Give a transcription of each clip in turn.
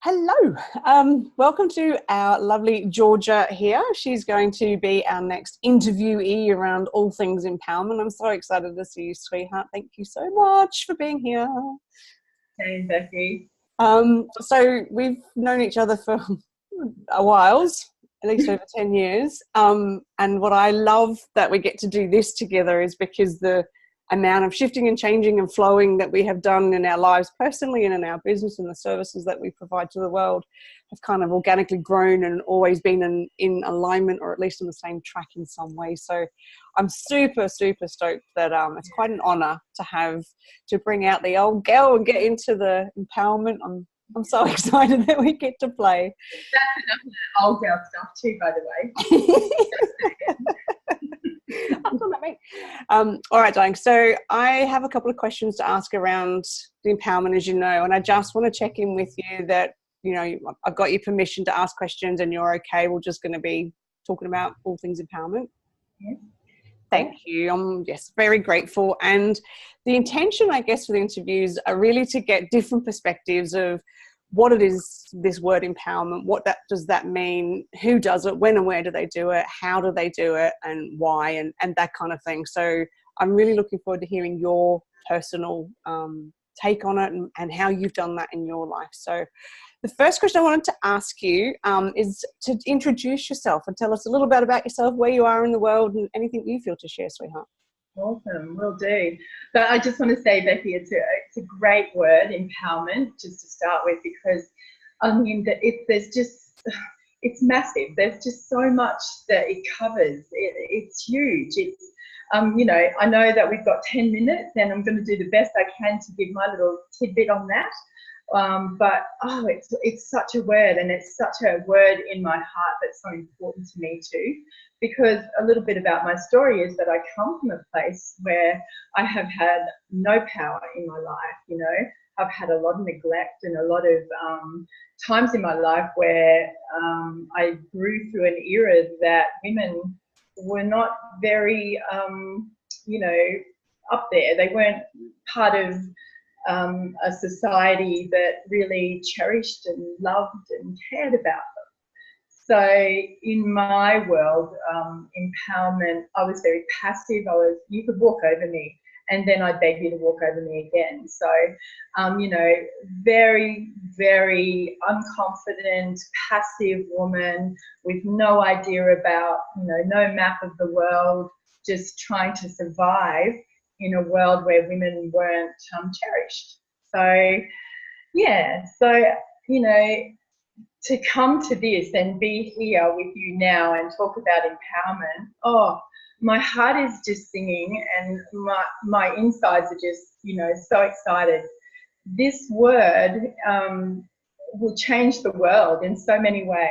Hello, welcome to our lovely Georgia here. She's going to be our next interviewee around all things empowerment. I'm so excited to see you, sweetheart. Thank you so much for being here. Hey, Becky. So we've known each other for a while, at least over 10 years. And what I love that we get to do this together is because the amount of shifting and changing and flowing that we have done in our lives personally and in our business and the services that we provide to the world have kind of organically grown and always been in alignment, or at least on the same track in some way. So I'm super stoked that it's quite an honor to bring out the old girl and get into the empowerment. I'm so excited that we get to play. That's enough of that old girl stuff too, by the way. All right, darling. So I have a couple of questions to ask around the empowerment, as you know, and I just want to check in with you that, you know, I've got your permission to ask questions and you're okay. We're just going to be talking about all things empowerment. Yes. Thank you. I'm very grateful. And the intention, I guess, for the interviews are really to get different perspectives of what it is, this word empowerment, does that mean, who does it, when and where do they do it, how do they do it, and why, and that kind of thing. So I'm really looking forward to hearing your personal take on it and how you've done that in your life. So the first question I wanted to ask you is to introduce yourself and tell us a little bit about yourself, where you are in the world, and anything you feel to share, sweetheart. Awesome, will do. But I just want to say, Becky, it's a great word, empowerment, just to start with, because I mean it's massive. There's just so much that it covers. It's huge. It's I know that we've got 10 minutes, and I'm going to do the best I can to give my little tidbit on that. But it's such a word, and it's such a word in my heart that's so important to me too. Because a little bit about my story is that I come from a place where I have had no power in my life. You know, I've had a lot of neglect and a lot of times in my life where I grew through an era that women were not very, up there. They weren't part of a society that really cherished and loved and cared about them. So in my world, empowerment, I was very passive. You could walk over me and then I'd beg you to walk over me again. So, very, very unconfident, passive woman with no idea about, no map of the world, just trying to survive in a world where women weren't cherished. So, yeah, to come to this and be here with you now and talk about empowerment, my heart is just singing, and my insides are just, so excited. This word will change the world in so many ways,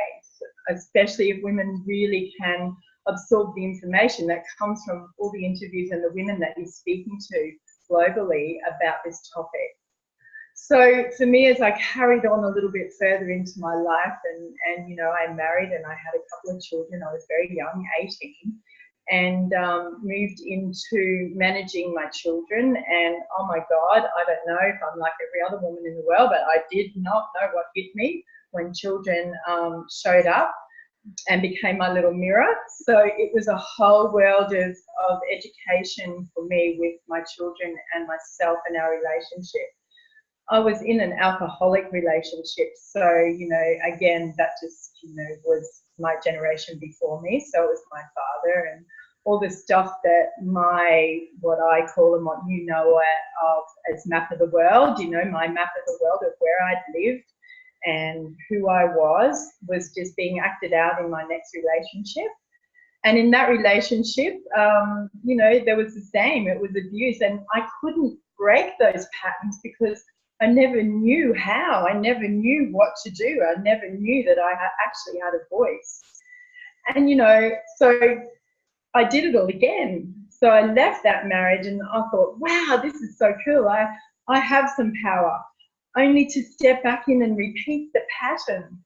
especially if women really can absorb the information that comes from all the interviews and the women that you're speaking to globally about this topic. So for me, as I carried on a little bit further into my life, and I married and I had a couple of children. I was very young, 18, and moved into managing my children. And oh my God, I don't know if I'm like every other woman in the world, but I did not know what hit me when children showed up and became my little mirror. So it was a whole world of education for me with my children and myself and our relationship. I was in an alcoholic relationship. So, again, that just, was my generation before me. So it was my father and all the stuff that what I call and what you know of as map of the world, my map of the world of where I'd lived and who I was just being acted out in my next relationship. And in that relationship, there was the same. It was abuse. And I couldn't break those patterns because I never knew how. I never knew what to do. I never knew that I actually had a voice. And, so I did it all again. So I left that marriage and I thought, wow, this is so cool. I have some power. I need to step back in and repeat the pattern.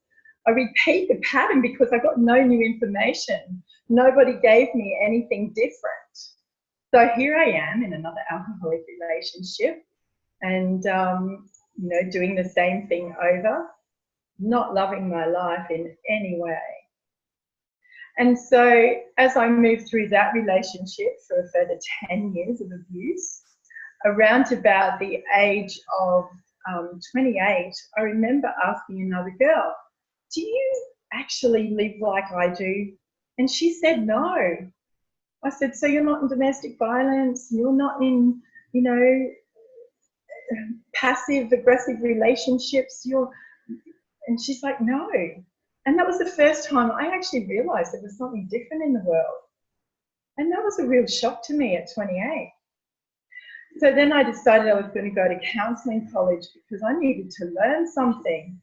I repeat the pattern because I got no new information. Nobody gave me anything different. So here I am in another alcoholic relationship. And, doing the same thing over. not loving my life in any way. And so as I moved through that relationship for a further 10 years of abuse, around about the age of 28, I remember asking another girl, do you actually live like I do? And she said, no. I said, so you're not in domestic violence, you're not in, you know, passive aggressive relationships, and she's like, no. And that was the first time I actually realized there was something different in the world. And that was a real shock to me at 28. So then I decided I was going to go to counselling college because I needed to learn something.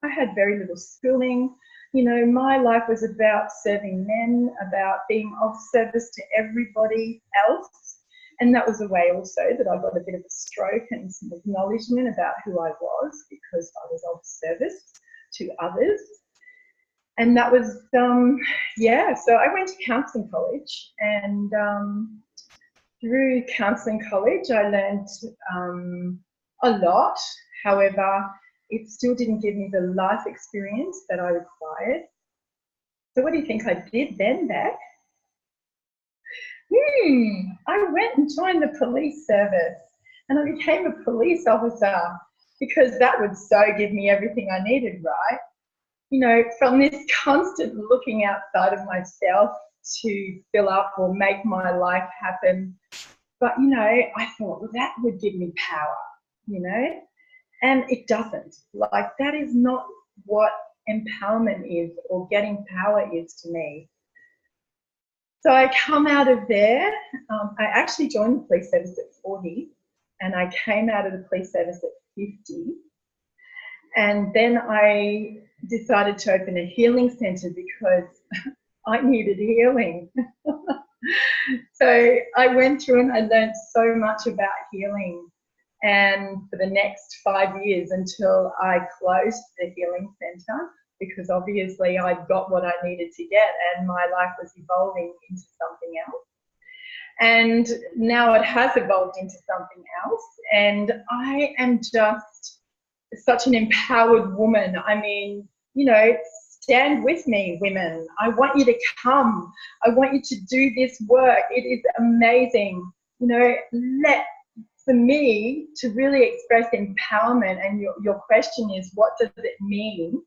I had very little schooling. You know, my life was about serving men, about being of service to everybody else. And that was a way also that I got a bit of a stroke and some acknowledgement about who I was, because I was of service to others. And that was, so I went to counselling college, and through counselling college I learned a lot. However, it still didn't give me the life experience that I required. So what do you think I did then, Beck? I went and joined the police service, and I became a police officer because that would so give me everything I needed, right? You know, from this constant looking outside of myself to fill up or make my life happen. But, you know, I thought, well, that would give me power, you know, and it doesn't. Like, that is not what empowerment is or getting power is to me. So I come out of there. I actually joined the police service at 40, and I came out of the police service at 50. And then I decided to open a healing centre because I needed healing. So I went through and I learned so much about healing. And for the next 5 years, until I closed the healing centre, because obviously I got what I needed to get and my life was evolving into something else. And now it has evolved into something else. And I am just such an empowered woman. I mean, you know, stand with me, women. I want you to come. I want you to do this work. It is amazing. You know, for me to really express empowerment, and your question is, what does it mean?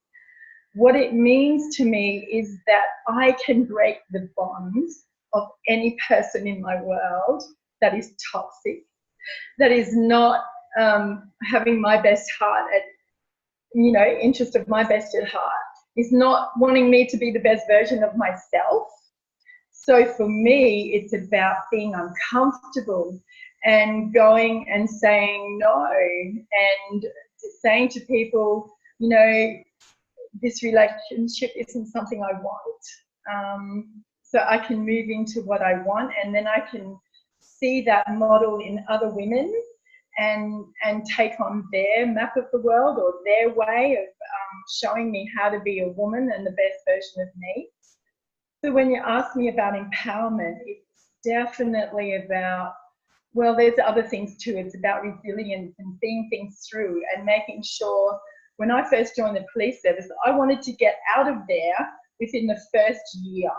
What it means to me is that I can break the bonds of any person in my world that is toxic, that is not having my best heart at, you know, interest of my best at heart, is not wanting me to be the best version of myself. So for me, it's about being uncomfortable and going and saying no, and saying to people, you know, this relationship isn't something I want. So I can move into what I want, and then I can see that model in other women and take on their map of the world or their way of showing me how to be a woman and the best version of me. So when you ask me about empowerment, it's definitely about, well, there's other things too. It's about resilience and seeing things through and making sure. When I first joined the police service, I wanted to get out of there within the first year.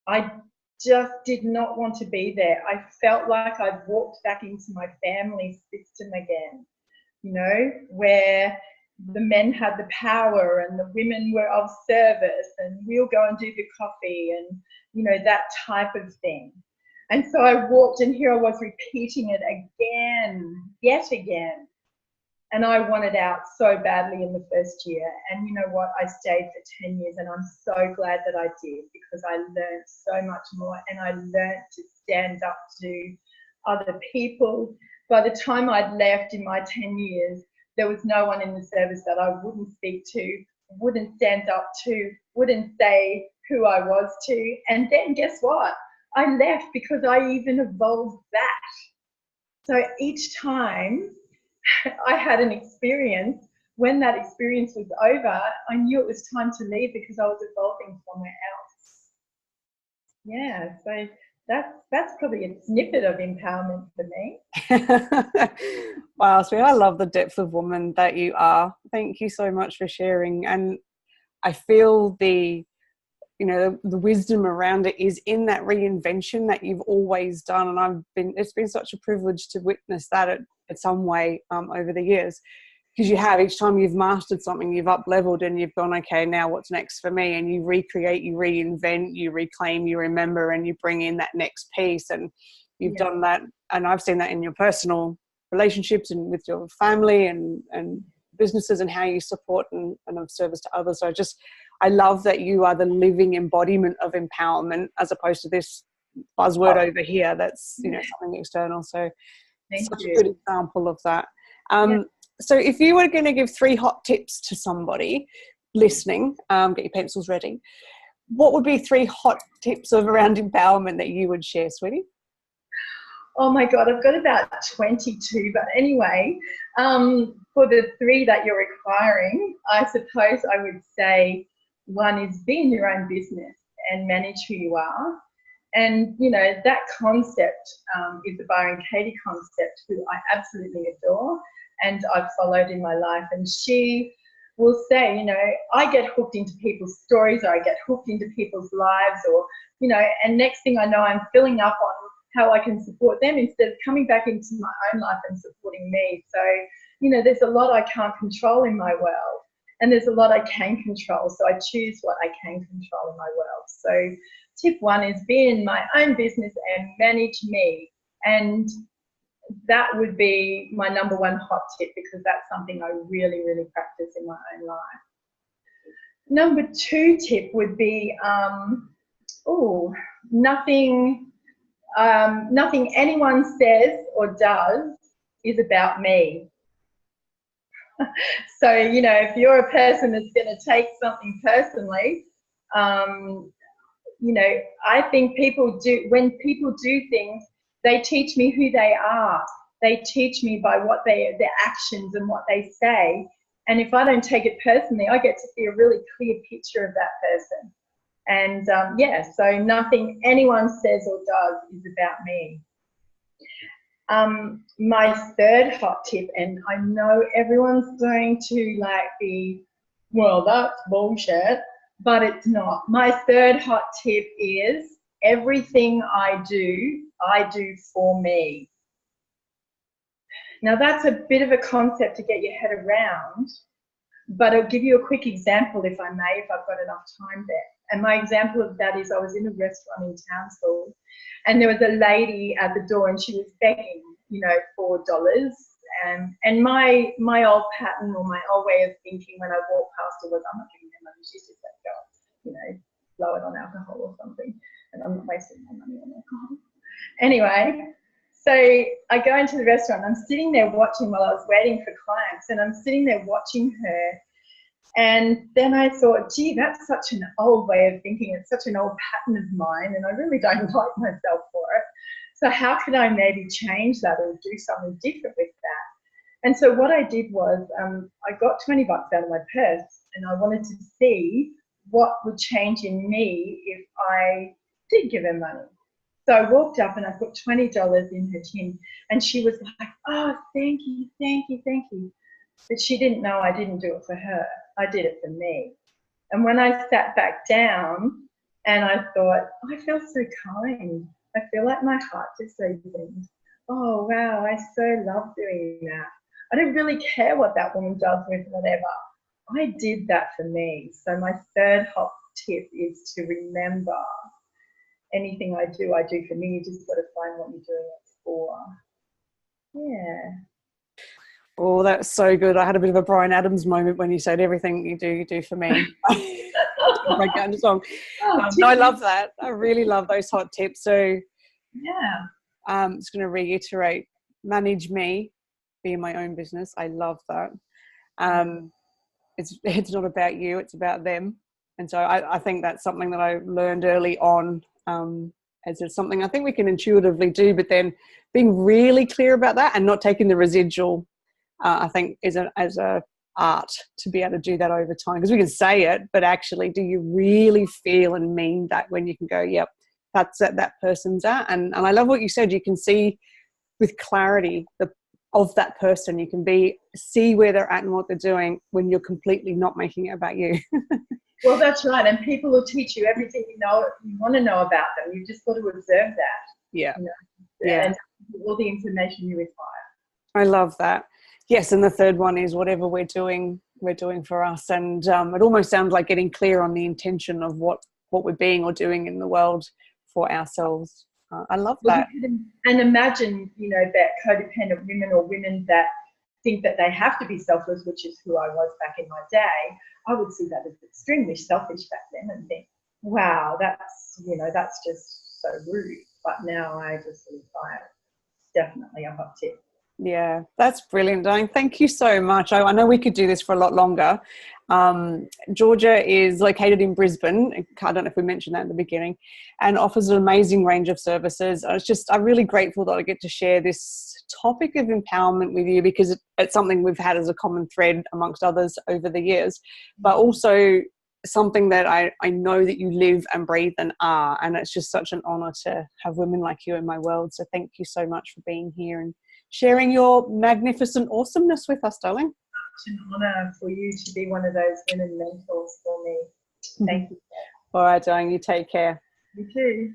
I just did not want to be there. I felt like I'd walked back into my family system again, you know, where the men had the power and the women were of service and we'll go and do the coffee and, you know, that type of thing. And so I walked, and here I was repeating it again, yet again. And I wanted out so badly in the first year. And you know what? I stayed for 10 years, and I'm so glad that I did, because I learned so much more, and I learned to stand up to other people. By the time I'd left in my 10 years, there was no one in the service that I wouldn't speak to, wouldn't stand up to, wouldn't say who I was to. And then guess what? I left because I even evolved that. So each time I had an experience, when that experience was over, I knew it was time to leave because I was evolving somewhere else. Yeah, so That's probably a snippet of empowerment for me. Wow, sweet. I love the depth of woman that you are. Thank you so much for sharing. And I feel the wisdom around it is in that reinvention that you've always done. And it's been such a privilege to witness that at some way over the years. Because each time you've mastered something, you've up leveled and you've gone, okay, now what's next for me? And you recreate, you reinvent, you reclaim, you remember, and you bring in that next piece. And you've done that. And I've seen that in your personal relationships and with your family and businesses and how you support and of service to others. So I love that you are the living embodiment of empowerment as opposed to this buzzword over here that's, something external. So such a good example of that. So if you were going to give 3 hot tips to somebody listening, get your pencils ready, what would be 3 hot tips around empowerment that you would share, sweetie? Oh my God, I've got about 22, but anyway, for the 3 that you're requiring, I suppose I would say 1 is be in your own business and manage who you are. And, that concept is the Byron Katie concept, who I absolutely adore and I've followed in my life. And she will say, I get hooked into people's stories, or I get hooked into people's lives, or, and next thing I know, I'm filling up on how I can support them instead of coming back into my own life and supporting me. So, there's a lot I can't control in my world, and there's a lot I can control. So I choose what I can control in my world. So tip 1 is be in my own business and manage me. And that would be my number 1 hot tip, because that's something I really, really practice in my own life. Number 2 tip would be, nothing anyone says or does is about me. So, if you're a person that's going to take something personally, I think when people do things, they teach me who they are. They teach me by their actions and what they say. And if I don't take it personally, I get to see a really clear picture of that person. And so nothing anyone says or does is about me. My 3rd hot tip, and I know everyone's going to be, well, that's bullshit, but it's not. My 3rd hot tip is everything I do for me. Now that's a bit of a concept to get your head around, but I'll give you a quick example if I may, if I've got enough time there. And my example of that is I was in a restaurant in Townsville, and there was a lady at the door and she was begging, $4. And my old pattern, or my old way of thinking when I walked past her was, I'm not giving her money, she's just that girl, blow it on alcohol or something. And I'm not wasting my money on alcohol. Anyway, so I go into the restaurant, I'm sitting there watching while I was waiting for clients, and I'm sitting there watching her. And then I thought, gee, that's such an old way of thinking. It's such an old pattern of mine, and I really don't like myself for it. So how could I maybe change that or do something different with that? And so what I did was I got $20 out of my purse, and I wanted to see what would change in me if I did give her money. So I walked up and I put $20 in her tin, and she was like, oh, thank you, thank you, thank you. But she didn't know I didn't do it for her. I did it for me. And when I sat back down and I thought, I feel so kind. I feel like my heart just opened. Oh, wow, I so love doing that. I don't really care what that woman does with whatever. I did that for me. So my 3rd hot tip is to remember anything I do for me. You just got to find what you're doing it for. Yeah. Oh, that's so good. I had a bit of a Bryan Adams moment when you said everything you do for me. Break out into song. I love that. I really love those hot tips. So yeah, I'm just going to reiterate, manage me, be in my own business. I love that. It's not about you, it's about them. And so I think that's something that I learned early on, as it's something I think we can intuitively do, but then being really clear about that and not taking the residual, I think is as a art to be able to do that over time, because we can say it, but actually do you really feel and mean that when you can go, yep, that's that person's at. And I love what you said. You can see with clarity of that person. You can see where they're at and what they're doing when you're completely not making it about you. Well, that's right. And people will teach you everything you want to know about them. You've just got to observe that. Yeah. You know, Yeah. and all the information you require. I love that. Yes, and the third one is whatever we're doing for us. And it almost sounds like getting clear on the intention of what we're being or doing in the world for ourselves. I love that. And imagine, that codependent women or women that think that they have to be selfless, which is who I was back in my day. I would see that as extremely selfish back then and think, wow, that's just so rude. But now I just sort of find definitely a hot tip. Yeah, that's brilliant, Diane. Thank you so much. I know we could do this for a lot longer. Georgia is located in Brisbane. I don't know if we mentioned that in the beginning, and offers an amazing range of services. I'm really grateful that I get to share this topic of empowerment with you, because it's something we've had as a common thread amongst others over the years, but also something that I know that you live and breathe and are. And it's just such an honor to have women like you in my world. So thank you so much for being here and sharing your magnificent awesomeness with us, darling. It's an honour for you to be one of those women mentors for me. Thank you. All right, darling, you take care. You too.